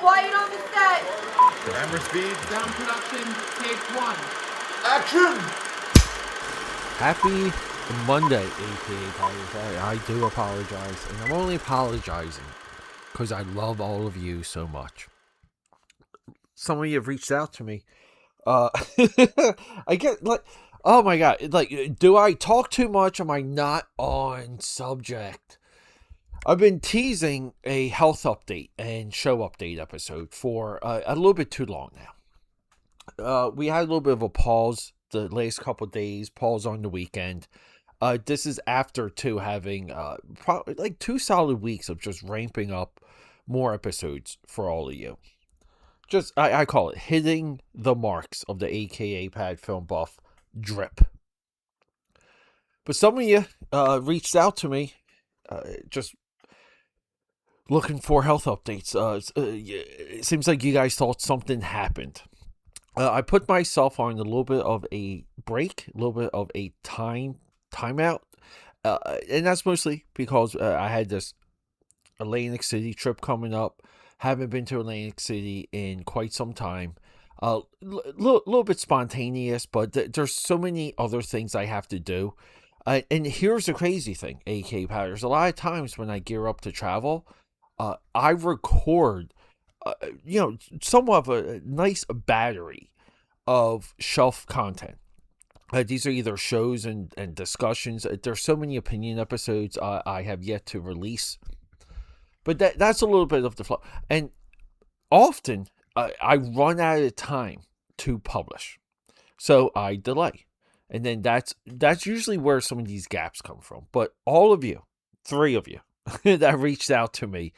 Quiet on the set. Camera speed. Sound production, take one. Action! Happy Monday, AKAPAD. I do apologize, and I'm only apologizing because I love all of you so much. Some of you have reached out to me. I get like, oh my god, like, do I talk too much? Am I not on subject? I've been teasing a health update and show update episode for a little bit too long now. We had a little bit of a pause the last couple of days, pause on the weekend. This is after having probably like 2 solid weeks of just ramping up more episodes for all of you. Just, I call it hitting the marks of the AKAPAD Film Buff drip. But some of you reached out to me just looking for health updates. It seems like you guys thought something happened. I put myself on a little bit of a break, a little bit of a timeout. And that's mostly because I had this Atlantic City trip coming up. Haven't been to Atlantic City in quite some time. Little bit spontaneous, but there's so many other things I have to do. And here's the crazy thing, AK Powders. A lot of times when I gear up to travel, I record, somewhat of a nice battery of shelf content. These are either shows and discussions. There's so many opinion episodes I have yet to release. But that's a little bit of the flow. And often I run out of time to publish. So I delay. And then that's usually where some of these gaps come from. But all of you, 3 of you that reached out to me,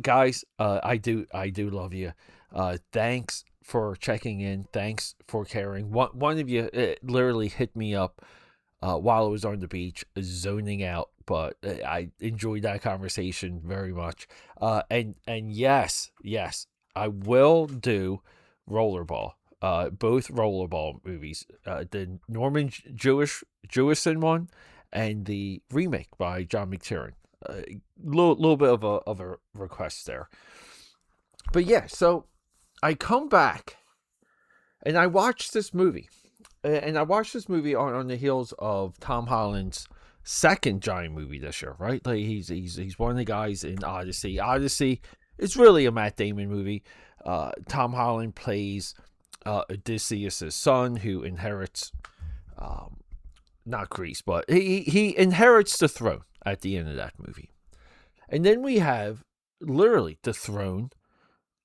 guys, I do love you. Thanks for checking in. Thanks for caring. One of you literally hit me up while I was on the beach, zoning out. But I enjoyed that conversation very much. And yes, I will do Rollerball. Both Rollerball movies, the Norman Jewison one and the remake by John McTiernan. Little bit of a request there. But yeah, so I come back and I watched this movie. And I watched this movie on the heels of Tom Holland's second giant movie this year, right? Like he's one of the guys in Odyssey. Odyssey is really a Matt Damon movie. Tom Holland plays Odysseus' son who inherits not Greece, but he inherits the throne at the end of that movie. And then we have literally the throne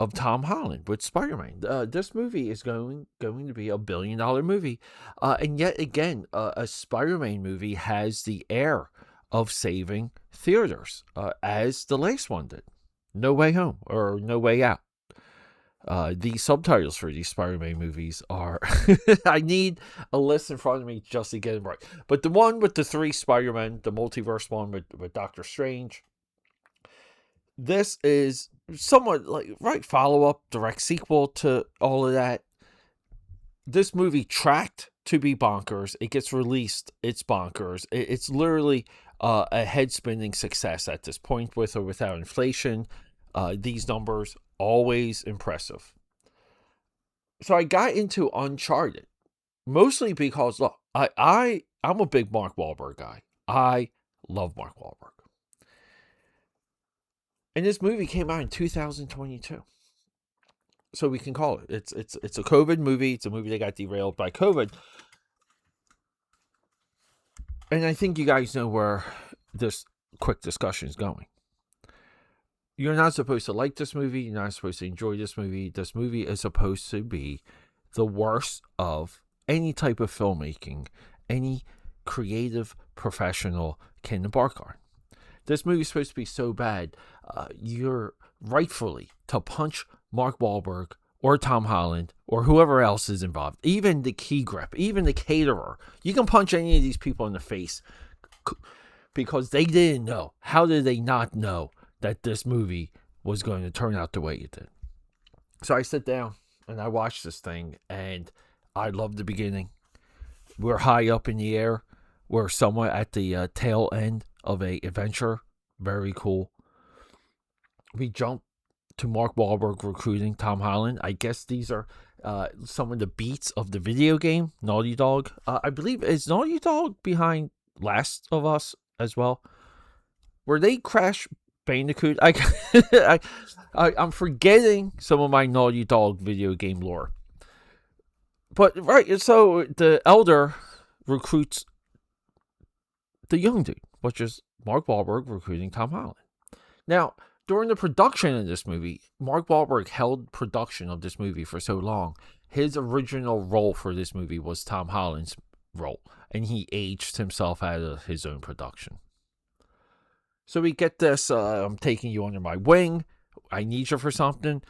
of Tom Holland with Spider-Man. This movie is going to be $1 billion movie. And yet again, a Spider-Man movie has the air of saving theaters, as the last one did. No Way Home or No Way Out. The subtitles for these Spider-Man movies are... I need a list in front of me just to get them right. But the one with the 3 Spider-Man, the multiverse one with Doctor Strange, this is somewhat like, right, follow-up, direct sequel to all of that. This movie tracked to be bonkers. It gets released, it's bonkers. It's literally a head-spinning success at this point, with or without inflation. These numbers, always impressive. So I got into Uncharted, mostly because, look, I'm a big Mark Wahlberg guy. I love Mark Wahlberg. And this movie came out in 2022. So we can call it. It's a COVID movie. It's a movie that got derailed by COVID. And I think you guys know where this quick discussion is going. You're not supposed to like this movie. You're not supposed to enjoy this movie. This movie is supposed to be the worst of any type of filmmaking any creative professional can embark on. This movie is supposed to be so bad, you're rightfully to punch Mark Wahlberg or Tom Holland or whoever else is involved, even the key grip, even the caterer. You can punch any of these people in the face because they didn't know. How did they not know that this movie was going to turn out the way it did? So I sit down and I watch this thing, and I love the beginning. We're high up in the air. We're somewhat at the tail end of a adventure. Very cool. We jump to Mark Wahlberg recruiting Tom Holland. I guess these are some of the beats of the video game Naughty Dog. I believe is Naughty Dog behind Last of Us as well. Were they Crash Bandicoot? I'm forgetting some of my Naughty Dog video game lore. But right, so the elder recruits the young dude, which is Mark Wahlberg recruiting Tom Holland. Now, during the production of this movie, Mark Wahlberg held production of this movie for so long. His original role for this movie was Tom Holland's role, and he aged himself out of his own production. So we get this, I'm taking you under my wing, I need you for something.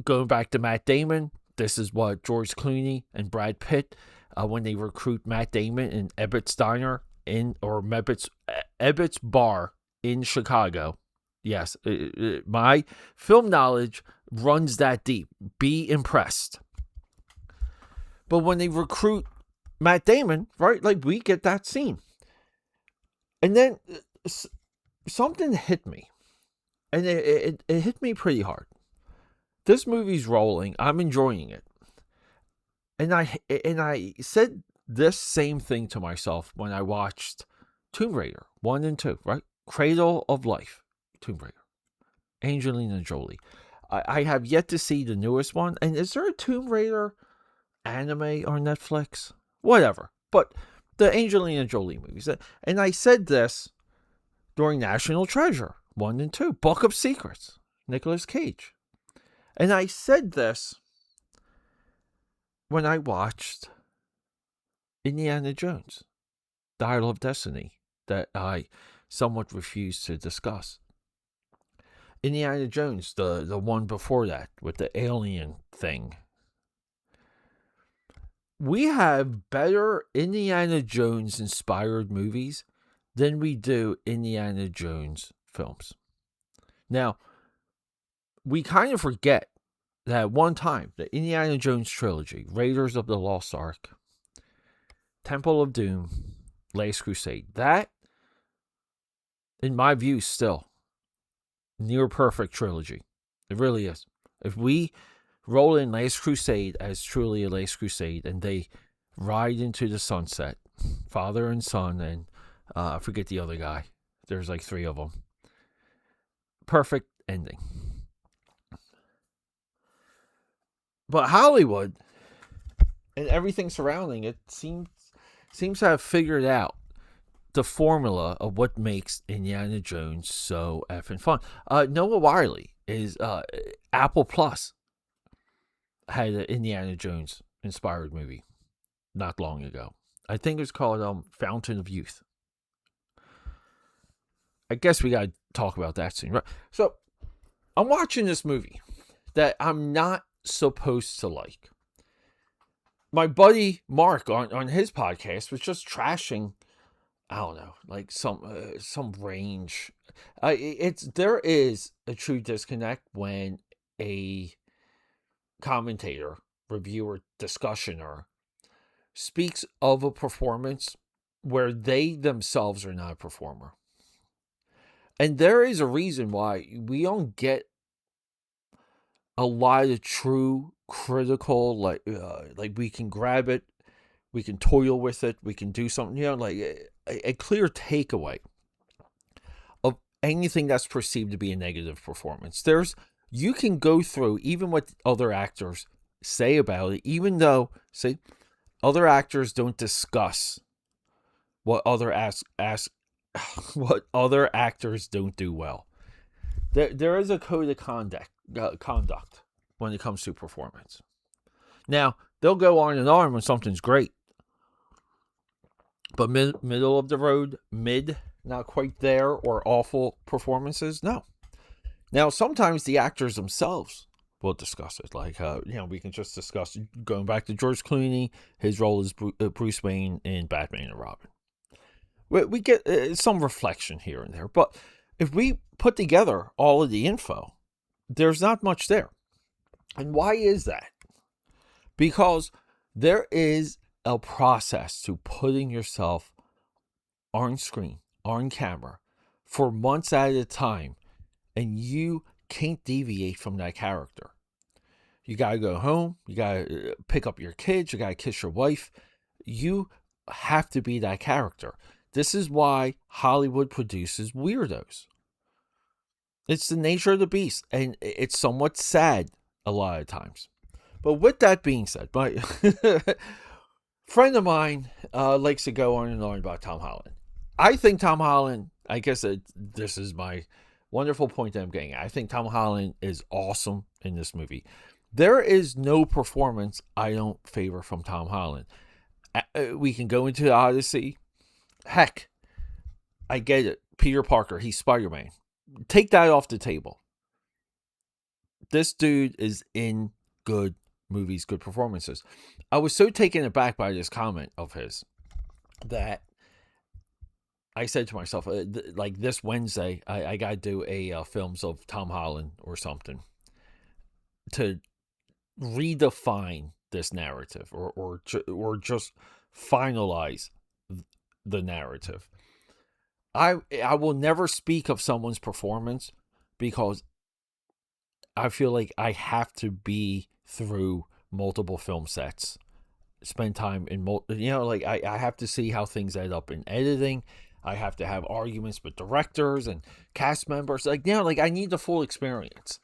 Going back to Matt Damon, this is what George Clooney and Brad Pitt, when they recruit Matt Damon in Ebbets Diner, Ebbets Bar in Chicago. Yes, my film knowledge runs that deep. Be impressed. But when they recruit Matt Damon, right, like we get that scene. And then something hit me. And it hit me pretty hard. This movie's rolling. I'm enjoying it. And I said this same thing to myself when I watched Tomb Raider 1 and 2, right? Cradle of Life, Tomb Raider, Angelina Jolie. I have yet to see the newest one. And is there a Tomb Raider anime on Netflix? Whatever. But the Angelina Jolie movies. And I said this during National Treasure 1 and 2, Book of Secrets, Nicolas Cage. And I said this when I watched Indiana Jones, Dial of Destiny, that I somewhat refused to discuss. Indiana Jones, the one before that, with the alien thing. We have better Indiana Jones inspired movies than we do Indiana Jones films. Now, we kind of forget that one time, the Indiana Jones trilogy, Raiders of the Lost Ark, Temple of Doom, Last Crusade, that, in my view, still near perfect trilogy. It really is. If we roll in Last Crusade as truly a Last Crusade, and they ride into the sunset, father and son, and I forget the other guy. There's like 3 of them. Perfect ending. But Hollywood and everything surrounding it seems to have figured out the formula of what makes Indiana Jones so effing fun. Noah Wiley is Apple Plus had an Indiana Jones inspired movie not long ago. I think it's called Fountain of Youth. I guess we got to talk about that soon. Right? So I'm watching this movie that I'm not supposed to like. My buddy Mark on his podcast was just trashing, I don't know, like some range. There is a true disconnect when a commentator, reviewer, discussioner speaks of a performance where they themselves are not a performer. And there is a reason why we don't get a lot of true critical, like we can grab it, we can toil with it, we can do something, like a clear takeaway of anything that's perceived to be a negative performance. You can go through even what other actors say about it, even though, say, other actors don't discuss what other what other actors don't do well. There is a code of conduct when it comes to performance. Now, they'll go on and on when something's great. But middle of the road, not quite there, or awful performances, no. Now, sometimes the actors themselves will discuss it. Like, we can just discuss, going back to George Clooney, his role as Bruce Wayne in Batman and Robin. We get some reflection here and there. But if we put together all of the info, there's not much there. And why is that? Because there is a process to putting yourself on screen, on camera, for months at a time, and you can't deviate from that character. You got to go home. You got to pick up your kids. You got to kiss your wife. You have to be that character. This is why Hollywood produces weirdos. It's the nature of the beast, and it's somewhat sad a lot of times. But with that being said, my friend of mine likes to go on and on about Tom Holland. I think Tom Holland, I guess this is my wonderful point that I'm getting at. I think Tom Holland is awesome in this movie. There is no performance I don't favor from Tom Holland. We can go into the Odyssey. Heck, I get it. Peter Parker, he's Spider-Man. Take that off the table. This dude is in good movies, good performances. I was so taken aback by this comment of his that I said to myself, like this Wednesday, I got to do a films of Tom Holland or something to redefine this narrative or just finalize the narrative. I will never speak of someone's performance because I feel like I have to be through multiple film sets, spend time in like I have to see how things add up in editing. I have to have arguments with directors and cast members. Like I need the full experience.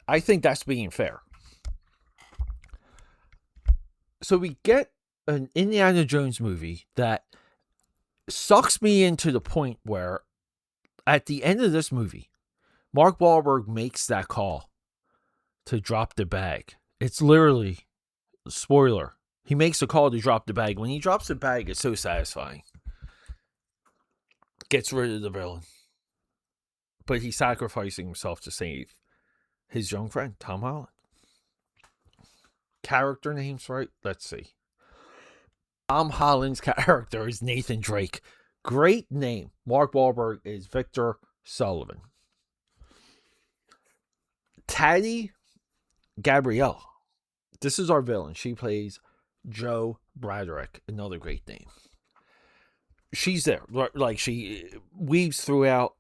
I think that's being fair. So we get an Indiana Jones movie that sucks me into the point where at the end of this movie, Mark Wahlberg makes that call to drop the bag. It's literally, spoiler, he makes a call to drop the bag. When he drops the bag, it's so satisfying. Gets rid of the villain. But he's sacrificing himself to save his young friend, Tom Holland. Character names, right? Let's see. Tom Holland's character is Nathan Drake. Great name. Mark Wahlberg is Victor Sullivan. Taddy Gabrielle. This is our villain. She plays Joe Braderick. Another great name. She's there. Like she weaves throughout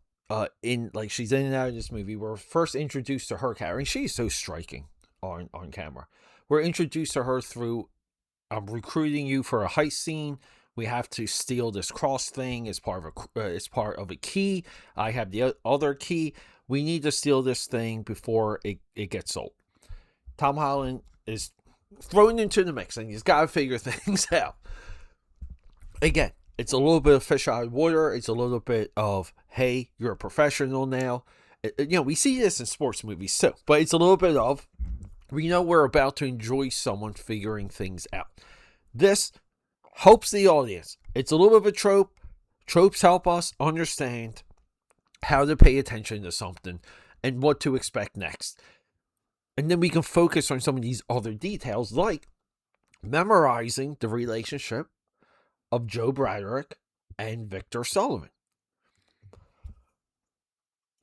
she's in and out of this movie. We're first introduced to her character. And she's so striking on camera. We're introduced to her through I'm recruiting you for a heist scene. We have to steal this cross thing as part of a key. I have the other key. We need to steal this thing before it gets sold. Tom Holland is thrown into the mix and he's got to figure things out. Again, it's a little bit of fish out of water. It's a little bit of, hey, you're a professional now. We see this in sports movies too, but it's a little bit of, we know we're about to enjoy someone figuring things out. This helps the audience. It's a little bit of a trope. Tropes help us understand how to pay attention to something and what to expect next. And then we can focus on some of these other details, like memorizing the relationship of Joe Braderick and Victor Sullivan.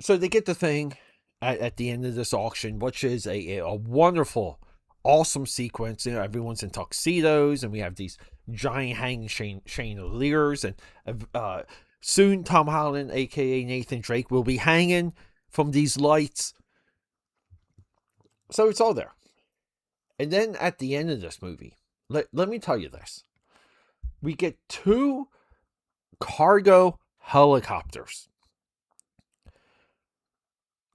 So they get the thing at the end of this auction, which is a wonderful, awesome sequence. Everyone's in tuxedos, and we have these giant hanging chandeliers, and soon Tom Holland, aka Nathan Drake, will be hanging from these lights. So it's all there. And then at the end of this movie, let me tell you this. We get 2 cargo helicopters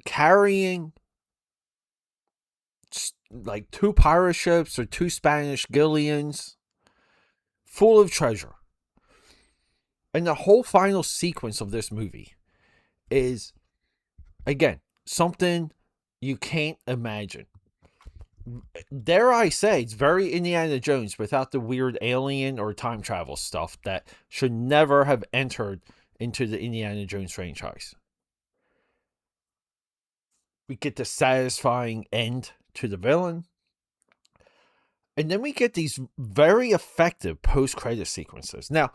carrying like 2 pirate ships or 2 Spanish galleons full of treasure. And the whole final sequence of this movie is, again, something you can't imagine. Dare I say, it's very Indiana Jones without the weird alien or time travel stuff that should never have entered into the Indiana Jones franchise. We get the satisfying end to the villain. And then we get these very effective post-credit sequences. Now,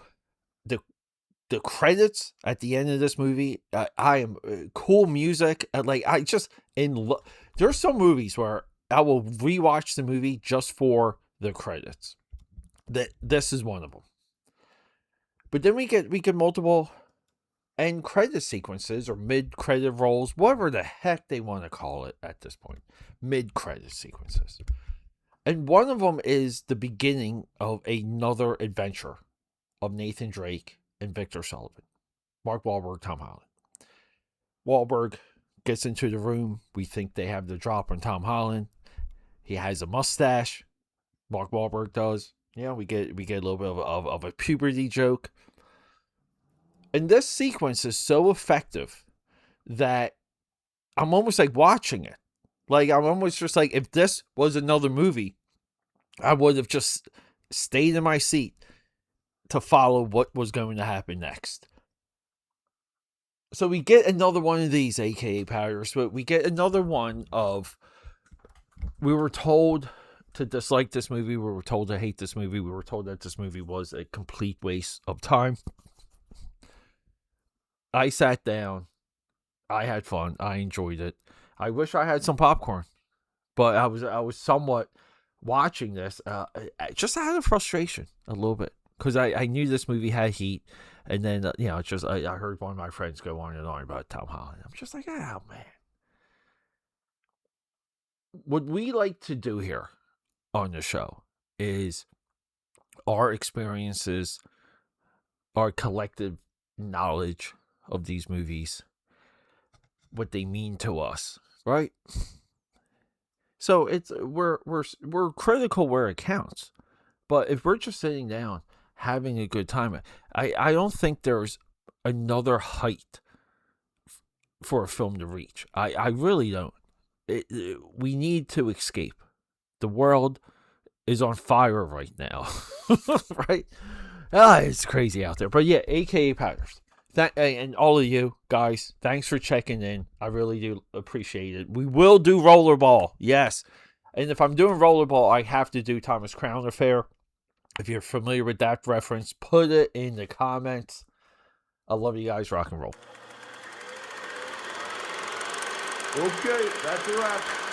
the credits at the end of this movie, I am cool music. There's some movies where I will rewatch the movie just for the credits. This is one of them. But then we get multiple end credit sequences or mid credit rolls, whatever the heck they want to call it at this point. Mid credit sequences. And one of them is the beginning of another adventure of Nathan Drake and Victor Sullivan. Mark Wahlberg, Tom Holland. Wahlberg gets into the room. We think they have the drop on Tom Holland. He has a mustache. Mark Wahlberg does. Yeah, we get a little bit of a puberty joke. And this sequence is so effective that I'm almost like watching it. Like, I'm almost just like, if this was another movie, I would have just stayed in my seat to follow what was going to happen next. So we get another one of these AKA powders, but we get another one of, we were told to dislike this movie, we were told to hate this movie, we were told that this movie was a complete waste of time. I sat down, I had fun, I enjoyed it. I wish I had some popcorn, but I was somewhat watching this just out of frustration a little bit, because I knew this movie had heat, and then I heard one of my friends go on and on about Tom Holland. I'm just like, oh man. What we like to do here on the show is our experiences, our collective knowledge of these movies, what they mean to us, right? So it's we're critical where it counts, but if we're just sitting down having a good time, I don't think there's another height for a film to reach. I really don't. We need to escape. The world is on fire right now, right? It's crazy out there. But yeah, AKA Powders. And all of you guys, thanks for checking in. I really do appreciate it. We will do Rollerball, yes. And if I'm doing Rollerball, I have to do Thomas Crown Affair. If you're familiar with that reference, put it in the comments. I love you guys. Rock and roll. Okay, that's a wrap.